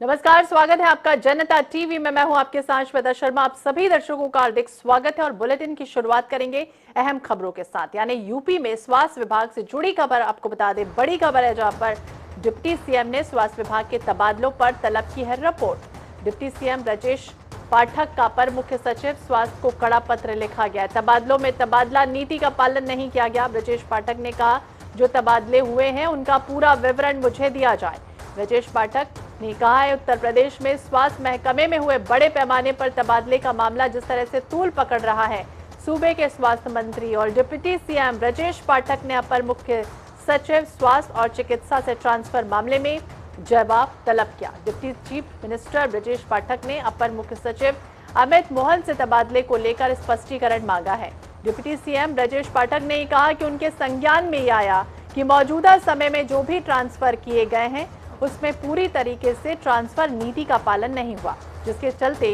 नमस्कार, स्वागत है आपका जनता टीवी में। मैं हूं आपके साथ श्वेता शर्मा। आप सभी दर्शकों का हार्दिक स्वागत है और बुलेटिन की शुरुआत करेंगे अहम खबरों के साथ, यानी यूपी में स्वास्थ्य विभाग से जुड़ी खबर। आपको बता दें, बड़ी खबर है जहां पर डिप्टी सीएम ने स्वास्थ्य विभाग के तबादलों पर तलब की है report. Deputy CM Brajesh Pathak का अपर मुख्य सचिव स्वास्थ्य को कड़ा पत्र लिखा गया है। तबादलों में तबादला नीति का पालन नहीं किया गया। ब्रजेश पाठक ने कहा, जो तबादले हुए हैं उनका पूरा विवरण मुझे दिया जाए। ब्रजेश पाठक ने कहा है, उत्तर प्रदेश में स्वास्थ्य महकमे में हुए बड़े पैमाने पर तबादले का मामला जिस तरह से तूल पकड़ रहा है, सूबे के स्वास्थ्य मंत्री और डिप्टी सीएम ब्रजेश पाठक ने अपर मुख्य सचिव स्वास्थ्य और चिकित्सा से ट्रांसफर मामले में जवाब तलब किया। Deputy chief minister Brajesh Pathak ने अपर मुख्य सचिव अमित मोहन से तबादले को लेकर स्पष्टीकरण मांगा है। डिप्टी सीएम ब्रजेश पाठक ने कहा कि उनके संज्ञान में ये आया कि मौजूदा समय में जो भी ट्रांसफर किए गए हैं उसमें पूरी तरीके से ट्रांसफर नीति का पालन नहीं हुआ, जिसके चलते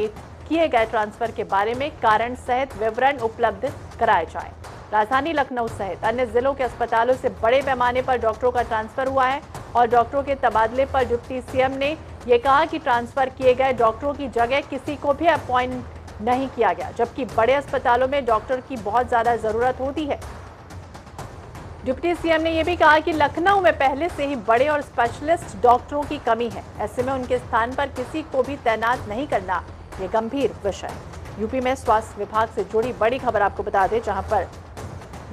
किए गए ट्रांसफर के बारे में कारण सहित विवरण उपलब्ध कराए जाए। राजधानी लखनऊ सहित अन्य जिलों के अस्पतालों से बड़े पैमाने पर डॉक्टरों का ट्रांसफर हुआ है और डॉक्टरों के तबादले पर डिप्टी सीएम ने यह कहा कि ट्रांसफर किए गए डॉक्टरों की जगह किसी को भी अपॉइंट नहीं किया गया, जबकि बड़े अस्पतालों में डॉक्टर की बहुत ज्यादा जरूरत होती है। डिप्टी सीएम ने यह भी कहा कि लखनऊ में पहले से ही बड़े और स्पेशलिस्ट डॉक्टरों की कमी है, ऐसे में उनके स्थान पर किसी को भी तैनात नहीं करना ये गंभीर विषय है। यूपी में स्वास्थ्य विभाग से जुड़ी बड़ी खबर आपको बता दें, जहां पर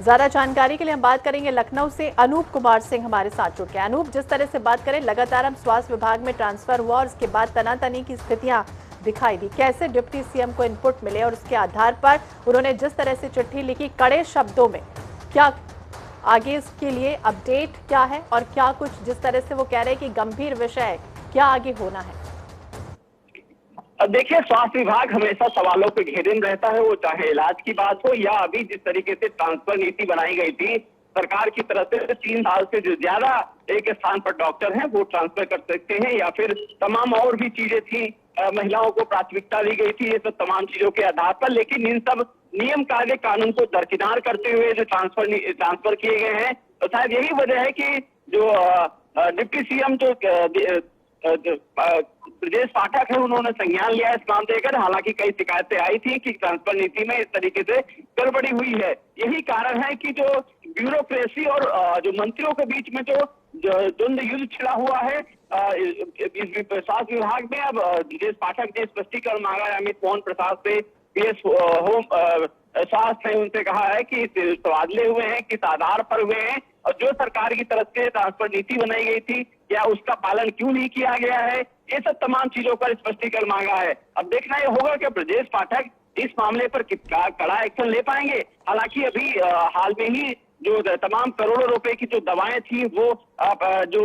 ज्यादा जानकारी के लिए हम बात करेंगे लखनऊ से। अनूप कुमार सिंह हमारे साथ जुड़ गए। अनूप, जिस तरह से बात करें, लगातार हम स्वास्थ्य विभाग में ट्रांसफर हुआ और उसके बाद तनातनी की स्थितियां दिखाई दी, कैसे डिप्टी सीएम को इनपुट मिले और उसके आधार पर उन्होंने जिस तरह से चिट्ठी लिखी कड़े शब्दों में, क्या आगे इसके लिए अपडेट क्या है और क्या कुछ जिस तरह से वो कह रहे हैं कि गंभीर विषय है, क्या आगे होना है? देखिए, स्वास्थ्य विभाग हमेशा सवालों पे घेरे में रहता है, वो चाहे इलाज की बात हो या अभी जिस तरीके से ट्रांसफर नीति बनाई गई थी सरकार की तरफ से, 3 साल से जो ज्यादा एक स्थान पर डॉक्टर हैं वो ट्रांसफर कर सकते हैं, या फिर तमाम और भी चीजें थी, महिलाओं को प्राथमिकता दी गई थी, ये सब तमाम चीजों के आधार पर। लेकिन इन सब नियम कायदे कानून को दरकिनार करते हुए जो ट्रांसफर किए गए हैं, तो शायद यही वजह है कि जो डिप्टी सीएम जो ब्रजेश पाठक है उन्होंने संज्ञान लिया इस मामले लेकर। हालांकि कई शिकायतें आई थी कि ट्रांसफर नीति में इस तरीके से गड़बड़ी हुई है। यही कारण है कि जो ब्यूरोक्रेसी और जो मंत्रियों के बीच में जो द्वंद्व युद्ध छिड़ा हुआ है स्वास्थ्य विभाग में। अब ब्रजेश पाठक ने स्पष्टीकरण मांगा है अमित मोहन प्रसाद से, पीएस होम स्वास्थ्य ने उनसे कहा है कि तबादले हुए हैं, किस आधार पर हुए हैं और जो सरकार की तरफ से ट्रांसफर नीति बनाई गई थी क्या उसका पालन क्यों नहीं किया गया है, ये सब तमाम चीजों पर स्पष्टीकरण मांगा है। अब देखना ये होगा कि ब्रजेश पाठक इस मामले पर कितना कड़ा एक्शन ले पाएंगे। हालांकि अभी हाल में ही जो तमाम करोड़ों रुपए की जो दवाएं थी वो जो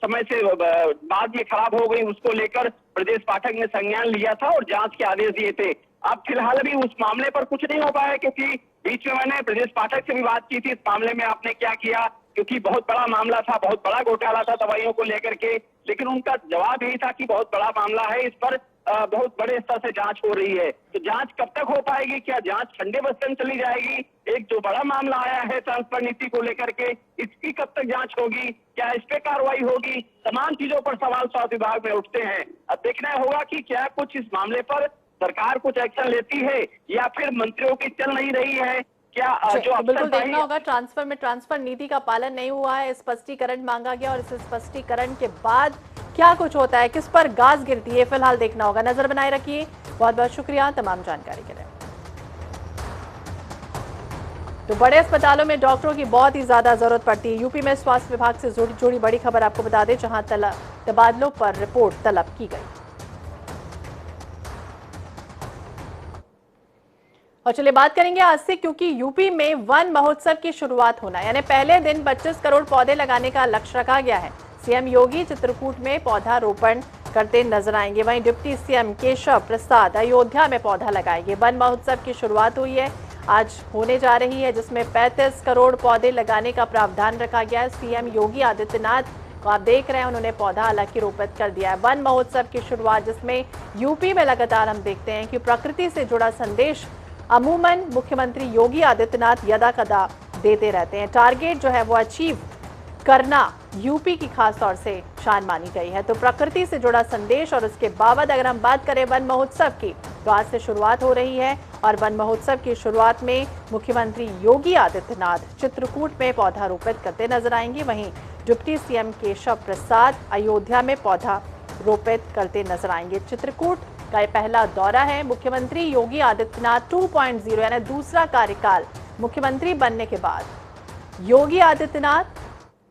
समय से बाद में खराब हो गई, उसको लेकर ब्रजेश पाठक ने संज्ञान लिया था और जांच के आदेश दिए थे। अब फिलहाल अभी उस मामले पर कुछ नहीं हो पाया, क्योंकि बीच में मैंने ब्रजेश पाठक से भी बात की थी इस मामले में आपने क्या किया, क्योंकि बहुत बड़ा मामला था, बहुत बड़ा घोटाला था दवाइयों को लेकर के। लेकिन उनका जवाब यही था कि बहुत बड़ा मामला है, इस पर बहुत बड़े स्तर से जांच हो रही है। तो जांच कब तक हो पाएगी, क्या जांच ठंडे बस्ते में चली जाएगी? एक जो बड़ा मामला आया है ट्रांसफर नीति को लेकर के, इसकी कब तक जांच होगी, क्या इस पे कार्रवाई होगी? तमाम चीजों पर सवाल स्वास्थ्य विभाग में उठते हैं। अब देखना होगा कि क्या कुछ इस मामले पर सरकार कुछ एक्शन लेती है या फिर मंत्रियों की चल नहीं रही है। क्या जो बिल्कुल देखना होगा, ट्रांसफर में ट्रांसफर नीति का पालन नहीं हुआ है, स्पष्टीकरण मांगा गया और इस स्पष्टीकरण के बाद क्या कुछ होता है, किस पर गाज गिरती है, फिलहाल देखना होगा। नजर बनाए रखिए। बहुत बहुत शुक्रिया तमाम जानकारी के लिए। तो बड़े अस्पतालों में डॉक्टरों की बहुत ही ज्यादा जरूरत पड़ती है। यूपी में स्वास्थ्य विभाग से जुड़ी बड़ी खबर आपको बता दें, जहां तबादलों पर रिपोर्ट तलब की गई। और चलिए बात करेंगे आज से, क्योंकि यूपी में वन महोत्सव की शुरुआत होना है, यानी पहले दिन 25 करोड़ पौधे लगाने का लक्ष्य रखा गया है। सीएम योगी चित्रकूट में पौधारोपण करते नजर आएंगे, वहीं डिप्टी सीएम केशव प्रसाद अयोध्या में पौधा लगाएंगे। वन महोत्सव की शुरुआत हुई है, आज होने जा रही है, जिसमें 35 करोड़ पौधे लगाने का प्रावधान रखा गया है। सीएम योगी आदित्यनाथ को आप देख रहे हैं, उन्होंने पौधा हालांकि रोपित कर दिया है। वन महोत्सव की शुरुआत, जिसमें यूपी में लगातार हम देखते हैं कि प्रकृति से जुड़ा संदेश मुख्यमंत्री योगी आदित्यनाथ यदा कदा देते रहते हैं। टारगेट जो है वो अचीव करना यूपी की खास तौर से शान मानी गई है। तो प्रकृति से जुड़ा संदेश और उसके बाबत अगर हम बात करें वन महोत्सव की, तो आज से शुरुआत हो रही है और वन महोत्सव की शुरुआत में मुख्यमंत्री योगी आदित्यनाथ चित्रकूट में पौधा रोपित करते नजर आएंगे। वहीं डिप्टी सीएम केशव प्रसाद अयोध्या में पौधा रोपित करते नजर आएंगे। चित्रकूट का यह पहला दौरा है। मुख्यमंत्री योगी आदित्यनाथ 2.0 यानी दूसरा कार्यकाल मुख्यमंत्री बनने के बाद योगी आदित्यनाथ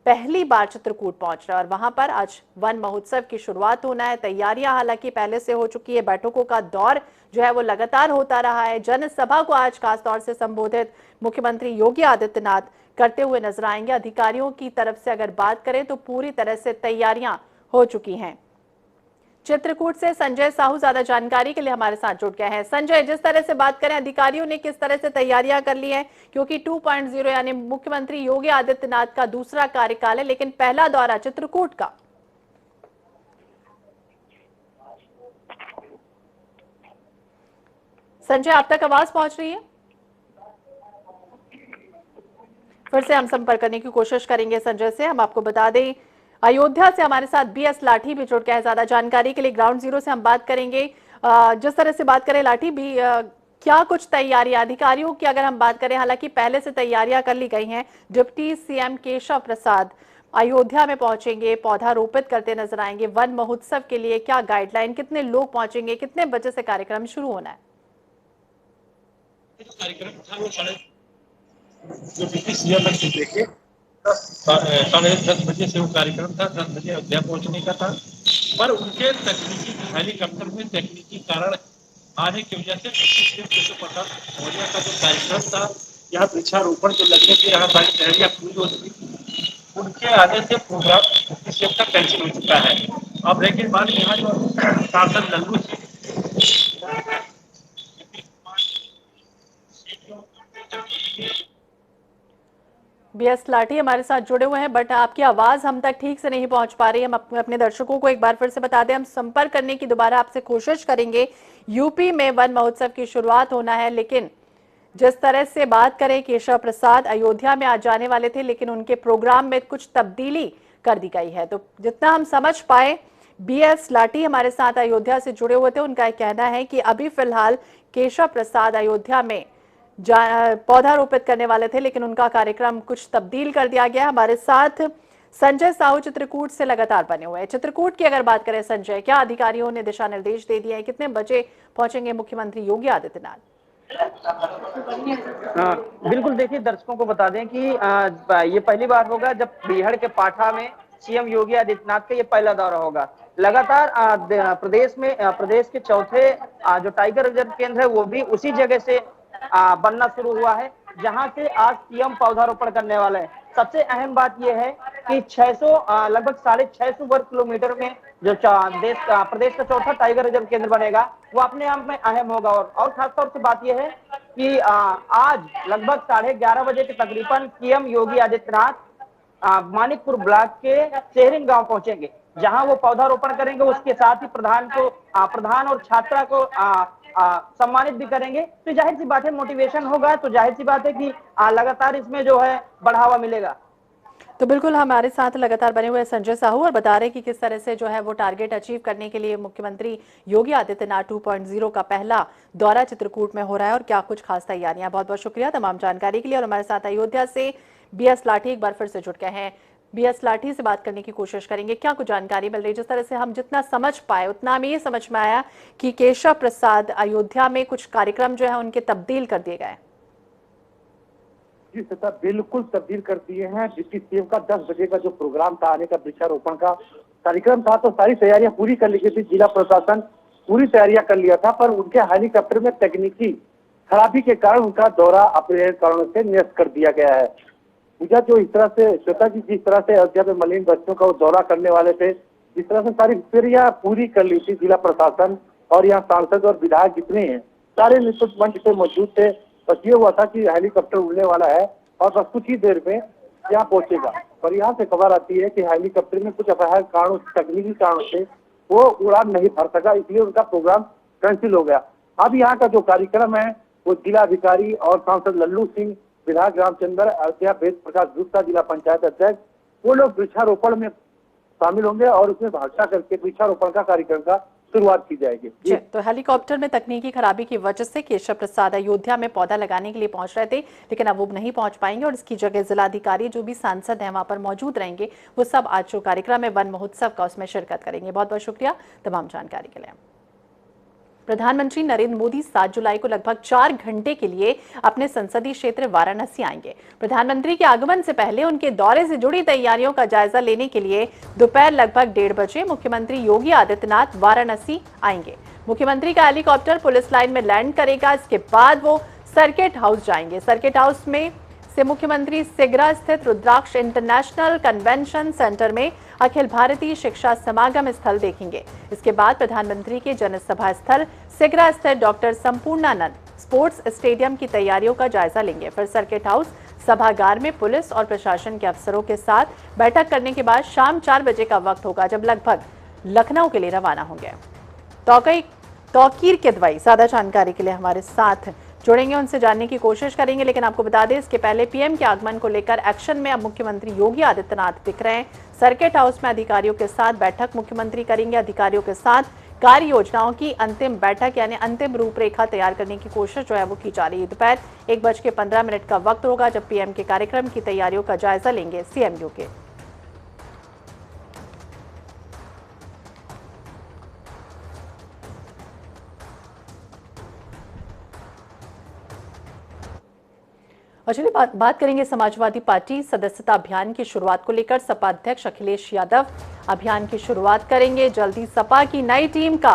पहली बार चित्रकूट पहुंच रहे हैं और वहां पर आज वन महोत्सव की शुरुआत होना है। तैयारियां हालांकि पहले से हो चुकी है। बैठकों का दौर जो है वो लगातार होता रहा है। जनसभा को आज खास तौर से संबोधित मुख्यमंत्री योगी आदित्यनाथ करते हुए नजर आएंगे। अधिकारियों की तरफ से अगर बात करें तो पूरी तरह से तैयारियां हो चुकी हैं। चित्रकूट से संजय साहू ज्यादा जानकारी के लिए हमारे साथ जुड़ गए हैं। संजय, जिस तरह से बात करें अधिकारियों ने किस तरह से तैयारियां कर ली हैं, क्योंकि 2.0 यानी मुख्यमंत्री योगी आदित्यनाथ का दूसरा कार्यकाल है, लेकिन पहला दौरा चित्रकूट का। संजय, आप तक आवाज पहुंच रही है? फिर से हम संपर्क करने की कोशिश करेंगे संजय से। हम आपको बता दें अयोध्या से हमारे साथ बीएस लाठी भी जुड़ गए हैं। ज्यादा जानकारी के लिए ग्राउंड जीरो से हम बात करेंगे। जिस तरह से बात करें लाठी भी, क्या कुछ तैयारी अधिकारियों की अगर हम बात करें, हालांकि पहले से तैयारियां कर ली गई हैं। डिप्टी सीएम केशव प्रसाद अयोध्या में पहुंचेंगे, पौधा रोपित करते नजर आएंगे। वन महोत्सव के लिए क्या गाइडलाइन, कितने लोग पहुंचेंगे, कितने बजे से कार्यक्रम शुरू होना है? कार्यक्रम था वो जो डिप्टी सीएम देखे 10:30 बजे से वो कार्यक्रम था। 10 बजे अयोध्या पहुंचने का था, पर उनके तकनीकी हेलीकॉप्टर में तकनीकी कारण आने की वजह से मौर्या का जो कार्यक्रम था, यहाँ वृक्षारोपण जो लगने की यहाँ सारी तैयारियां पूरी हो चुकी थी, उनके आने से प्रोग्राम डिप्टी सीएम का कैंसिल हो चुका है। अब लेकिन बाद यहाँ जो सांसद लल्लू बीएस लाठी हमारे साथ जुड़े हुए हैं, बट आपकी आवाज हम तक ठीक से नहीं पहुंच पा रही है। हम अपने दर्शकों को एक बार फिर से बता दें, हम संपर्क करने की दोबारा आपसे कोशिश करेंगे। यूपी में वन महोत्सव की शुरुआत होना है, लेकिन जिस तरह से बात करें, केशव प्रसाद अयोध्या में आज जाने वाले थे, लेकिन उनके प्रोग्राम में कुछ तब्दीली कर दी गई है। तो जितना हम समझ पाए, बीएस लाठी हमारे साथ अयोध्या से जुड़े हुए थे। उनका कहना है कि अभी फिलहाल केशव प्रसाद अयोध्या में पौधा रोपित करने वाले थे, लेकिन उनका कार्यक्रम कुछ तब्दील कर दिया गया। हमारे साथ संजय साहू चित्रकूट से लगातार बने हुए हैं। चित्रकूट की अगर बात करें संजय, क्या अधिकारियों ने दिशा निर्देश दे दिए हैं, कितने बजे पहुंचेंगे मुख्यमंत्री योगी आदित्यनाथ? बिल्कुल, देखिए दर्शकों को बता दें कि ये पहली बार होगा जब बिहार के पाठा में सीएम योगी आदित्यनाथ का ये पहला दौरा होगा। लगातार प्रदेश के चौथे जो टाइगर रिजर्व केंद्र है वो भी उसी जगह से बनना शुरू हुआ है, जहां से आज सीएम पौधारोपण करने वाले हैं। सबसे अहम बात यह है कि 600 लगभग 650 वर्ग किलोमीटर में जो प्रदेश का चौथा टाइगर रिजर्व केंद्र बनेगा, वो अपने आप में अहम होगा। और खासतौर से बात यह है कि आज लगभग 11:30 बजे के तकरीबन सीएम योगी आदित्यनाथ मानिकपुर ब्लॉक के शेहरिन गांव पहुंचेंगे, जहां वो पौधारोपण करेंगे। उसके साथ ही प्रधान और छात्रा को सम्मानित भी करेंगे। तो जाहिर सी बात है मोटिवेशन होगा, तो जाहिर सी बात है कि लगातार इसमें जो है बढ़ावा मिलेगा। तो बिल्कुल हमारे साथ लगातार बने हुए संजय साहू और बता रहे कि किस तरह से जो है वो टारगेट अचीव करने के लिए मुख्यमंत्री योगी आदित्यनाथ 2.0 का पहला दौरा चित्रकूट में हो रहा है और क्या कुछ खास तैयारियां। बहुत बहुत शुक्रिया तमाम जानकारी के लिए। और हमारे साथ अयोध्या से बीएस लाठी एक बार फिर से जुड़ गए हैं। बीएस लाठी से बात करने की कोशिश करेंगे, क्या कुछ जानकारी मिल रही? जिस तरह से हम जितना समझ पाए उतना हमें ये समझ में आया कि केशव प्रसाद अयोध्या में कुछ कार्यक्रम जो है उनके तब्दील कर दिए गए। जी सर, बिल्कुल तब्दील कर दिए हैं। डिप्टी सीएम का 10 बजे का जो प्रोग्राम था, आने का वृक्षारोपण का कार्यक्रम था, तो सारी तैयारियां पूरी कर ली गई थी। जिला प्रशासन पूरी तैयारियां कर लिया था, पर उनके हेलीकॉप्टर में तकनीकी खराबी के कारण उनका दौरा अपने कारणों से निरस्त कर दिया गया है। पूजा जो इस तरह से श्वेता जी जिस तरह से अयोध्या में मलिन बच्चों का वो दौरा करने वाले थे, जिस तरह से सारी तैयारियां पूरी कर ली थी जिला प्रशासन और यहाँ सांसद और विधायक जितने हैं सारे निश्चित मंच पे मौजूद थे। बस ये हुआ था कि हेलीकॉप्टर उड़ने वाला है और बस कुछ ही देर में यहाँ पहुंचेगा। पर यहाँ से खबर आती है कि हेलीकॉप्टर में कुछ अपराध कारणों तकनीकी कारणों से वो उड़ान नहीं भर सका, इसलिए उनका प्रोग्राम कैंसिल हो गया। अब यहाँ का जो कार्यक्रम है वो जिला अधिकारी और सांसद लल्लू सिंह, विधायक रामचंद्र, अयोध्या वेद प्रकाश गुप्ता, जिला पंचायत अध्यक्ष वो लोग वृक्षारोपण में शामिल होंगे और उसमें भाषा करके वृक्षारोपण का कार्यक्रम का शुरुआत की जाएगी। जी, तो हेलीकॉप्टर में तकनीकी खराबी की वजह से केशव प्रसाद अयोध्या में पौधा लगाने के लिए पहुंच रहे थे, लेकिन अब वो नहीं पहुंच पाएंगे और इसकी जगह जिलाधिकारी जो भी सांसद हैं वहां पर मौजूद रहेंगे, वो सब आज जो कार्यक्रम है वन महोत्सव का उसमें शिरकत करेंगे। बहुत बहुत शुक्रिया तमाम जानकारी के लिए। प्रधानमंत्री नरेंद्र मोदी 7 जुलाई को लगभग 4 घंटे के लिए अपने संसदीय क्षेत्र वाराणसी आएंगे। प्रधानमंत्री के आगमन से पहले उनके दौरे से जुड़ी तैयारियों का जायजा लेने के लिए दोपहर लगभग 1:30 बजे मुख्यमंत्री योगी आदित्यनाथ वाराणसी आएंगे। मुख्यमंत्री का हेलीकॉप्टर पुलिस लाइन में लैंड करेगा। इसके बाद वो सर्किट हाउस जाएंगे। सर्किट हाउस में से मुख्यमंत्री सिगरा स्थित रुद्राक्ष इंटरनेशनल कन्वेंशन सेंटर में अखिल भारतीय शिक्षा समागम स्थल देखेंगे। इसके बाद प्रधानमंत्री के जनसभा स्थल सिगरा स्थित डॉक्टर संपूर्णानंद स्पोर्ट्स स्टेडियम की तैयारियों का जायजा लेंगे। फिर सर्किट हाउस सभागार में पुलिस और प्रशासन के अफसरों के साथ बैठक करने के बाद शाम 4 बजे का वक्त होगा जब लगभग लखनऊ के लिए रवाना होंगे। तौकीर किदवई ज्यादा जानकारी के लिए हमारे साथ जुड़ेंगे, उनसे जानने की कोशिश करेंगे। लेकिन आपको बता दें, इसके पहले पीएम के आगमन को लेकर एक्शन में अब मुख्यमंत्री योगी आदित्यनाथ दिख रहे हैं। सर्किट हाउस में अधिकारियों के साथ बैठक मुख्यमंत्री करेंगे। अधिकारियों के साथ कार्य योजनाओं की अंतिम बैठक यानी अंतिम रूपरेखा तैयार करने की कोशिश जो है वो की जा रही है। दोपहर 1:15 का वक्त होगा जब पीएम के कार्यक्रम की तैयारियों का जायजा लेंगे सीएम योगी। और चलिए बात करेंगे समाजवादी पार्टी सदस्यता अभियान की शुरुआत को लेकर। सपा अध्यक्ष अखिलेश यादव अभियान की शुरुआत करेंगे। जल्दी सपा की नई टीम का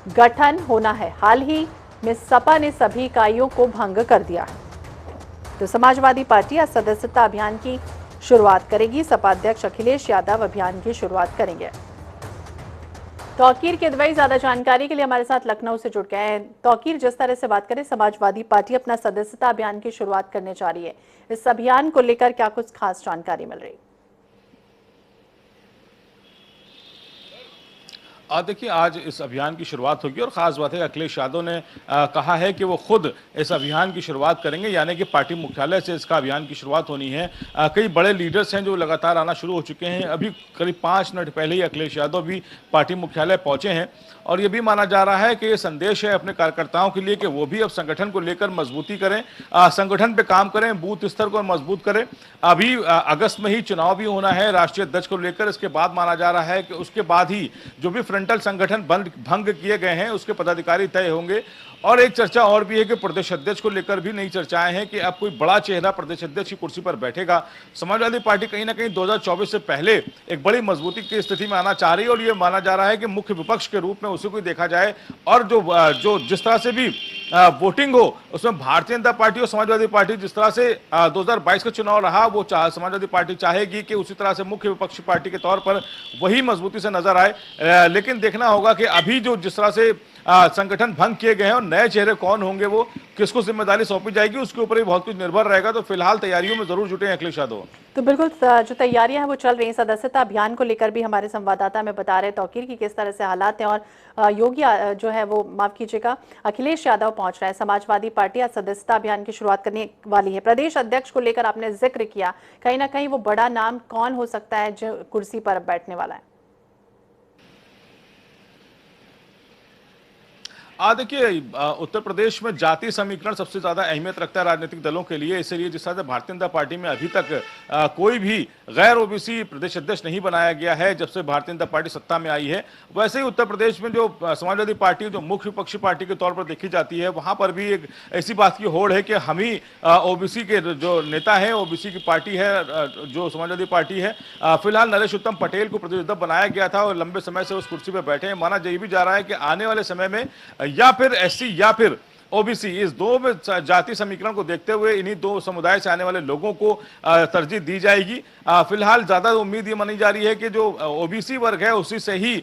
गठन होना है। हाल ही में सपा ने सभी इकाइयों को भंग कर दिया है। तो समाजवादी पार्टी आज सदस्यता अभियान की शुरुआत करेगी। सपा अध्यक्ष अखिलेश यादव अभियान की शुरुआत करेंगे। तौकीर किदवई ज्यादा जानकारी के लिए हमारे साथ लखनऊ से जुड़ गए हैं। तौकीर, जिस तरह से बात करें, समाजवादी पार्टी अपना सदस्यता अभियान की शुरुआत करने जा रही है, इस अभियान को लेकर क्या कुछ खास जानकारी मिल रही है? देखिए, आज इस अभियान की शुरुआत होगी और ख़ास बात है अखिलेश यादव ने कहा है कि वो खुद इस अभियान की शुरुआत करेंगे, यानी कि पार्टी मुख्यालय से इसका अभियान की शुरुआत होनी है। कई बड़े लीडर्स हैं जो लगातार आना शुरू हो चुके हैं। अभी करीब 5 मिनट पहले ही अखिलेश यादव भी पार्टी मुख्यालय पहुंचे हैं और ये भी माना जा रहा है कि ये संदेश है अपने कार्यकर्ताओं के लिए कि वो भी अब संगठन को लेकर मजबूती करें, संगठन पे काम करें, बूथ स्तर को मजबूत करें। अभी अगस्त में ही चुनाव भी होना है राष्ट्रीय अध्यक्ष को लेकर। इसके बाद माना जा रहा है कि उसके बाद ही जो भी फ्रंटल संगठन भंग किए गए हैं उसके पदाधिकारी तय होंगे। और एक चर्चा और भी है कि प्रदेश अध्यक्ष को लेकर भी नई चर्चाएं हैं कि अब कोई बड़ा चेहरा प्रदेश अध्यक्ष की कुर्सी पर बैठेगा। समाजवादी पार्टी कहीं ना कहीं 2024 से पहले एक बड़ी मजबूती की स्थिति में आना चाह रही है और ये माना जा रहा है कि मुख्य विपक्ष के रूप में उसी को देखा जाए और जो जिस तरह से भी वोटिंग हो उसमें भारतीय जनता पार्टी और समाजवादी पार्टी जिस तरह से 2022 का चुनाव रहा वो समाजवादी पार्टी चाहेगी कि उसी तरह से मुख्य विपक्षी पार्टी के तौर पर वही मजबूती से नजर आए। लेकिन देखना होगा कि अभी जो जिस तरह से संगठन भंग किए गए हैं और नए चेहरे कौन होंगे, वो किसको जिम्मेदारी सौंपी जाएगी, उसके ऊपर भी बहुत कुछ निर्भर रहेगा। तो फिलहाल तैयारियों में जरूर जुटे हैं अखिलेश यादव। तो बिल्कुल जो तैयारियां हैं वो चल रही हैं। सदस्यता अभियान को लेकर भी हमारे संवाददाता में बता रहे तौकीर की किस तरह से हालात हैं और योगी जो है वो माफ कीजिएगा अखिलेश यादव पहुंच रहे हैं। समाजवादी पार्टी आज सदस्यता अभियान की शुरुआत करने वाली है। प्रदेश अध्यक्ष को लेकर आपने जिक्र किया, कहीं ना कहीं वो बड़ा नाम कौन हो सकता है जो कुर्सी पर बैठने वाला है? देखिए, उत्तर प्रदेश में जाति समीकरण सबसे ज्यादा अहमियत रखता है राजनीतिक दलों के लिए। इसलिए जिस तरह से भारतीय जनता पार्टी में अभी तक कोई भी गैर ओबीसी प्रदेश अध्यक्ष नहीं बनाया गया है जब से भारतीय जनता पार्टी सत्ता में आई है, वैसे ही उत्तर प्रदेश में जो समाजवादी पार्टी जो मुख्य विपक्षी पार्टी के तौर पर देखी जाती है, वहां पर भी एक ऐसी बात की होड़ है कि हम ही ओबीसी के जो नेता है, ओबीसी की पार्टी है जो समाजवादी पार्टी है। फिलहाल नरेश उत्तम पटेल को प्रदेश अध्यक्ष बनाया गया था और लंबे समय से उस कुर्सी पर बैठे हैं। माना यही भी जा रहा है कि आने वाले समय में या फिर एससी या फिर ओबीसी, इस दो में जाति समीकरण को देखते हुए इन्हीं दो समुदाय से आने वाले लोगों को तरजीह दी जाएगी। फिलहाल ज्यादा उम्मीद ये मानी जा रही है कि जो ओबीसी वर्ग है उसी से ही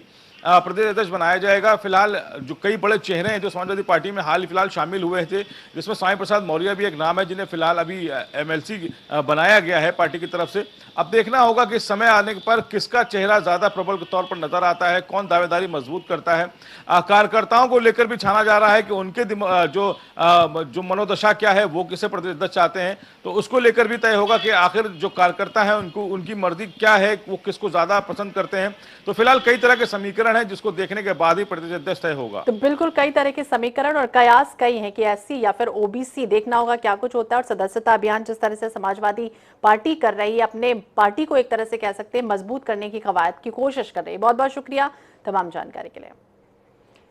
प्रदेश अध्यक्ष बनाया जाएगा। फिलहाल जो कई बड़े चेहरे हैं जो समाजवादी पार्टी में हाल फिलहाल शामिल हुए थे, जिसमें स्वामी प्रसाद मौर्य भी एक नाम है जिन्हें फिलहाल अभी एमएलसी बनाया गया है पार्टी की तरफ से। अब देखना होगा कि समय आने पर किसका चेहरा ज्यादा प्रबल के तौर पर नजर आता है, कौन दावेदारी मजबूत करता है। कार्यकर्ताओं को लेकर भी छाना जा रहा है कि उनके जो मनोदशा क्या है, वो किसे प्रदेश अध्यक्ष चाहते हैं, तो उसको लेकर भी तय होगा कि आखिर जो कार्यकर्ता है उनको उनकी मर्जी क्या है, वो किसको ज्यादा पसंद करते हैं। तो फिलहाल कई तरह के समीकरण है जिसको देखने के बाद ही प्रदेश अध्यक्ष तय होगा। तो बिल्कुल कई तरह के समीकरण और कयास कई हैं कि एससी या फिर ओबीसी, देखना होगा क्या कुछ होता है। और सदस्यता अभियान जिस तरह से समाजवादी पार्टी कर रही है, अपने पार्टी को एक तरह से कह सकते हैं मजबूत करने की कवायद की कोशिश कर रही है। बहुत बहुत शुक्रिया तमाम जानकारी के लिए।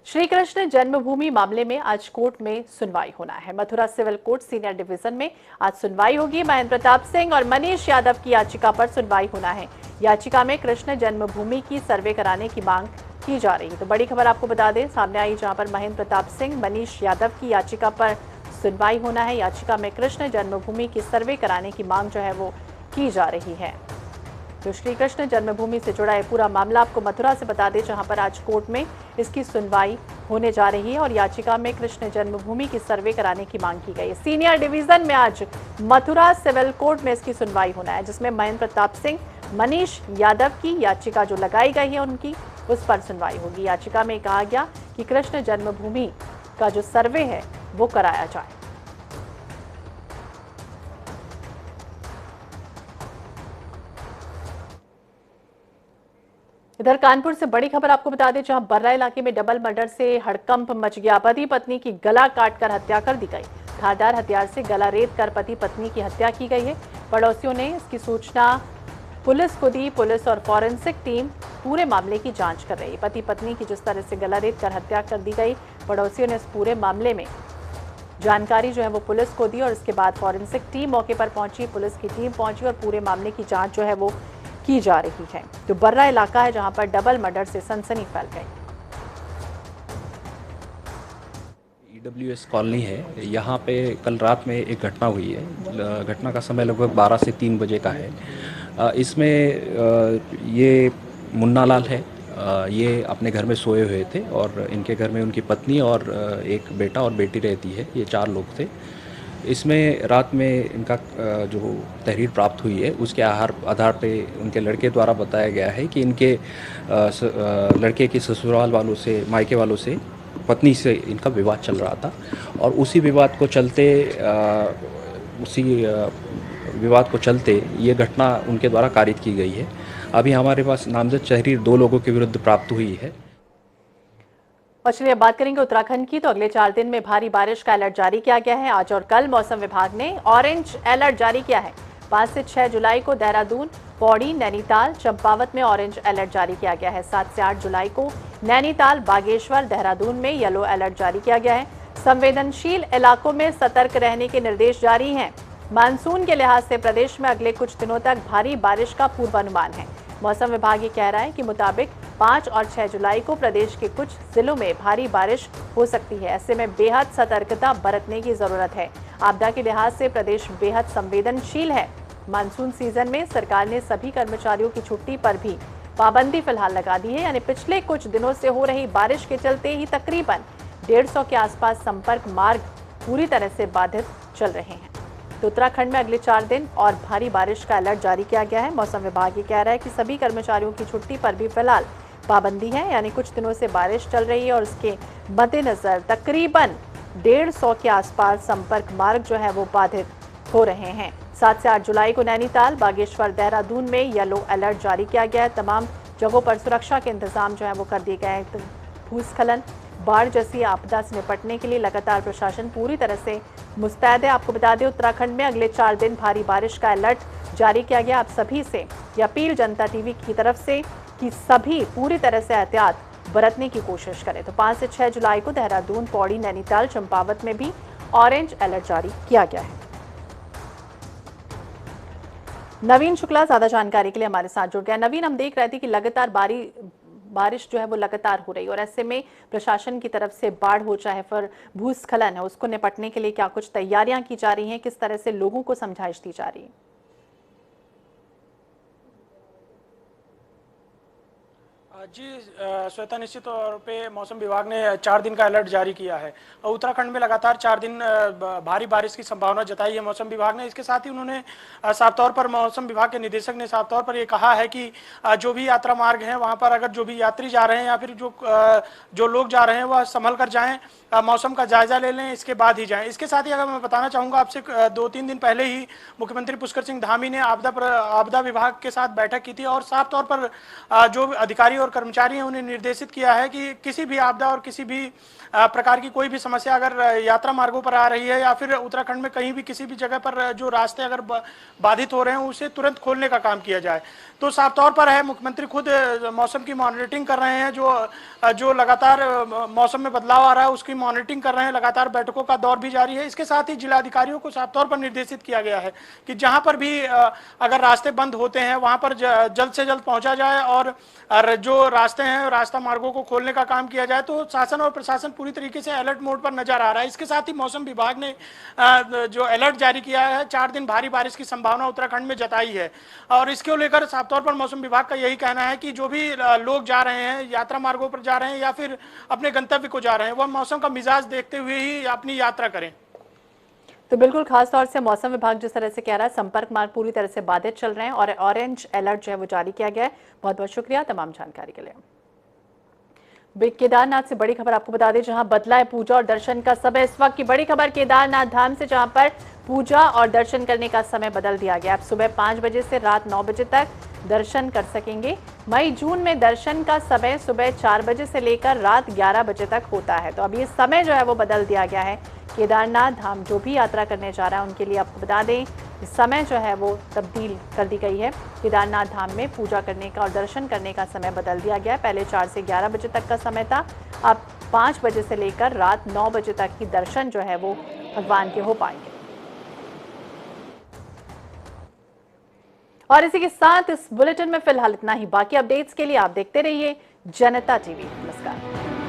श्री कृष्ण जन्मभूमि मामले में आज कोर्ट में सुनवाई होना है। Mathura civil court senior division में आज सुनवाई होगी। महेंद्र प्रताप सिंह और मनीष यादव की याचिका पर सुनवाई होना है। याचिका में कृष्ण जन्मभूमि की सर्वे कराने की मांग की जा रही है। तो बड़ी खबर आपको बता दें सामने आई, जहां पर महेंद्र प्रताप सिंह, मनीष यादव की याचिका पर सुनवाई होना है। याचिका में कृष्ण जन्मभूमि की सर्वे कराने की मांग जो है वो की जा रही है। तो श्री कृष्ण जन्मभूमि से जुड़ा है पूरा मामला आपको मथुरा से बता दें, जहां पर आज कोर्ट में इसकी सुनवाई होने जा रही है और याचिका में कृष्ण जन्मभूमि की सर्वे कराने की मांग की गई है। सीनियर डिवीजन में आज मथुरा सिविल कोर्ट में इसकी सुनवाई होना है, जिसमें महेंद्र प्रताप सिंह, मनीष यादव की याचिका जो लगाई गई है उनकी उस पर सुनवाई होगी। याचिका में कहा गया कि कृष्ण जन्मभूमि का जो सर्वे है वो कराया जाए। इधर कानपुर से बड़ी खबर आपको बता दें, जहां बर्रा इलाके में डबल मर्डर से हड़कंप मच गया। पति पत्नी की गला काटकर हत्या कर दी गई। धारदार हथियार से गला रेत कर पति पत्नी की हत्या की गई है। पड़ोसियों ने इसकी सूचना पुलिस को दी। पुलिस और फॉरेंसिक टीम पूरे मामले की जांच कर रही है। पति पत्नी की जिस तरह से गला रेत कर हत्या कर दी गई, पड़ोसियों ने इस पूरे मामले में जानकारी जो है वो पुलिस को दी और इसके बाद फॉरेंसिक टीम मौके पर पहुंची, पुलिस की टीम पहुंची और पूरे मामले की जांच जो है वो की जा रही है। तो बर्रा इलाका है जहां पर डबल मर्डर से सनसनी फैल गई। EWS कॉलोनी है, यहाँ पे कल रात में एक घटना हुई है। घटना का समय लगभग 12 से 3 बजे का है। इसमें ये मुन्ना लाल है, ये अपने घर में सोए हुए थे और इनके घर में उनकी पत्नी और एक बेटा और बेटी रहती है। ये 4 लोग थे। इसमें रात में इनका जो तहरीर प्राप्त हुई है उसके आधार पे उनके लड़के द्वारा बताया गया है कि इनके लड़के के ससुराल वालों से, मायके वालों से, पत्नी से इनका विवाद चल रहा था और उसी विवाद को चलते ये घटना उनके द्वारा कारित की गई है। अभी हमारे पास नामजद तहरीर 2 लोगों के विरुद्ध प्राप्त हुई है। और चलिए बात करेंगे उत्तराखंड की। तो अगले 4 दिन में भारी बारिश का अलर्ट जारी किया गया है। आज और कल मौसम विभाग ने ऑरेंज अलर्ट जारी किया है। 5 से 6 जुलाई को देहरादून, पौड़ी, नैनीताल, चंपावत में ऑरेंज अलर्ट जारी किया गया है। 7 से 8 जुलाई को नैनीताल, बागेश्वर, देहरादून में येलो अलर्ट जारी किया गया है। संवेदनशील इलाकों में सतर्क रहने के निर्देश जारी हैं। मानसून के लिहाज से प्रदेश में अगले कुछ दिनों तक भारी बारिश का पूर्वानुमान है। मौसम विभाग ये कह रहा है कि मुताबिक 5 और 6 जुलाई को प्रदेश के कुछ जिलों में भारी बारिश हो सकती है। ऐसे में बेहद सतर्कता बरतने की जरूरत है। आपदा के लिहाज से प्रदेश बेहद संवेदनशील है। मानसून सीजन में सरकार ने सभी कर्मचारियों की छुट्टी पर भी पाबंदी फिलहाल लगा दी है। यानी पिछले कुछ दिनों से हो रही बारिश के चलते ही तकरीबन 150 के आसपास संपर्क मार्ग पूरी तरह से बाधित चल रहे हैं। तो उत्तराखंड में अगले 4 दिन और भारी बारिश का अलर्ट जारी किया गया है। मौसम विभाग ये कह रहा है कि सभी कर्मचारियों की छुट्टी पर भी फिलहाल पाबंदी है। यानी कुछ दिनों से बारिश चल रही है और उसके मद्देनजर तकरीबन 150 के आसपास संपर्क मार्ग जो है वो बाधित हो रहे हैं। 7 से 8 जुलाई को नैनीताल, बागेश्वर, देहरादून में येलो अलर्ट जारी किया गया है। तमाम जगहों पर सुरक्षा के इंतजाम जो है वो कर दिए गए हैं। भूस्खलन, बाढ़ जैसी आपदा से निपटने के लिए लगातार प्रशासन पूरी तरह से मुस्तैद है। आपको बता दें उत्तराखंड में अगले 4 दिन भारी बारिश का अलर्ट जारी किया गया। आप सभी से ये अपील जनता टीवी की तरफ से कि सभी पूरी तरह से एहतियात बरतने की कोशिश करें। तो 5 से 6 जुलाई को देहरादून, पौड़ी, नैनीताल, चंपावत में भी ऑरेंज अलर्ट जारी किया गया है। नवीन शुक्ला ज्यादा जानकारी के लिए हमारे साथ जुड़ गया। नवीन, हम देख रहे थे कि लगातार बारिश जो है वो लगातार हो रही है और ऐसे में प्रशासन की तरफ से बाढ़ हो चाहे फिर भूस्खलन है, उसको निपटने के लिए क्या कुछ तैयारियां की जा रही हैं, किस तरह से लोगों को समझाइश दी जा रही है? जी श्वेता, निश्चित तौर पे मौसम विभाग ने 4 दिन का अलर्ट जारी किया है और उत्तराखंड में लगातार 4 दिन भारी बारिश की संभावना जताई है मौसम विभाग ने। इसके साथ ही उन्होंने साफ तौर पर मौसम विभाग के निदेशक ने साफ तौर पर ये कहा है कि जो भी यात्रा मार्ग हैं वहां पर अगर जो भी यात्री जा रहे हैं या फिर जो लोग जा रहे हैं वह संभल कर जाएं, मौसम का जायजा ले लें, इसके बाद ही जाएं। इसके साथ ही अगर मैं बताना चाहूँगा आपसे, 2-3 दिन पहले ही मुख्यमंत्री पुष्कर सिंह धामी ने आपदा विभाग के साथ बैठक की थी और साफ तौर पर जो अधिकारी और कर्मचारी हैं उन्हें निर्देशित किया है कि किसी भी आपदा और किसी भी प्रकार की कोई भी समस्या अगर यात्रा मार्गों पर आ रही है या फिर उत्तराखंड में कहीं भी किसी भी जगह पर जो रास्ते अगर बाधित हो रहे हैं उसे तुरंत खोलने का काम किया जाए। तो साफ तौर पर है, मुख्यमंत्री खुद मौसम की मॉनिटरिंग कर रहे हैं, जो लगातार मौसम में बदलाव आ रहा है उसकी मॉनिटरिंग कर रहे हैं, लगातार बैठकों का दौर भी जारी है। इसके साथ ही जिलाधिकारियों को साफ तौर पर निर्देशित किया गया है कि जहां पर भी अगर रास्ते बंद होते हैं वहां पर जल्द से जल्द पहुंचा जाए और जो रास्ते हैं रास्ता मार्गों को खोलने का काम किया जाए। तो शासन और प्रशासन पूरी तरीके से अलर्ट मोड पर नजर आ रहा है। इसके साथ ही मौसम विभाग ने जो अलर्ट जारी किया है, 4 दिन भारी बारिश की संभावना उत्तराखंड में जताई है और इसको लेकर साफ तौर पर मौसम विभाग का यही कहना है कि जो भी लोग जा रहे हैं, यात्रा मार्गों पर जा रहे हैं या फिर अपने गंतव्य को जा रहे हैं, वह मौसम का मिजाज देखते हुए ही अपनी यात्रा करें। तो बिल्कुल, खास तौर से मौसम विभाग जिस तरह से कह रहा है संपर्क मार्ग पूरी तरह से बाधित चल रहे हैं और ऑरेंज अलर्ट जो है वो जारी किया गया है। बहुत बहुत शुक्रिया तमाम जानकारी के लिए। केदारनाथ से बड़ी खबर आपको बता दें, जहां बदला है पूजा और दर्शन का समय। इस वक्त की बड़ी खबर केदारनाथ धाम से, जहां पर पूजा और दर्शन करने का समय बदल दिया गया। अब सुबह 5 बजे से रात 9 बजे तक दर्शन कर सकेंगे। मई जून में दर्शन का समय सुबह 4 बजे से लेकर रात 11 बजे तक होता है। तो अब ये समय जो है वो बदल दिया गया है। केदारनाथ धाम जो भी यात्रा करने जा रहा है उनके लिए आपको बता दें समय जो है वो तब्दील कर दी गई है। केदारनाथ धाम में पूजा करने का और दर्शन करने का समय बदल दिया गया है। पहले 4 से 11 बजे तक का समय था, अब 5 बजे से लेकर रात 9 बजे तक ही दर्शन जो है वो भगवान के हो पाएंगे। और इसी के साथ इस बुलेटिन में फिलहाल इतना ही। बाकी अपडेट्स के लिए आप देखते रहिए जनता टीवी। नमस्कार।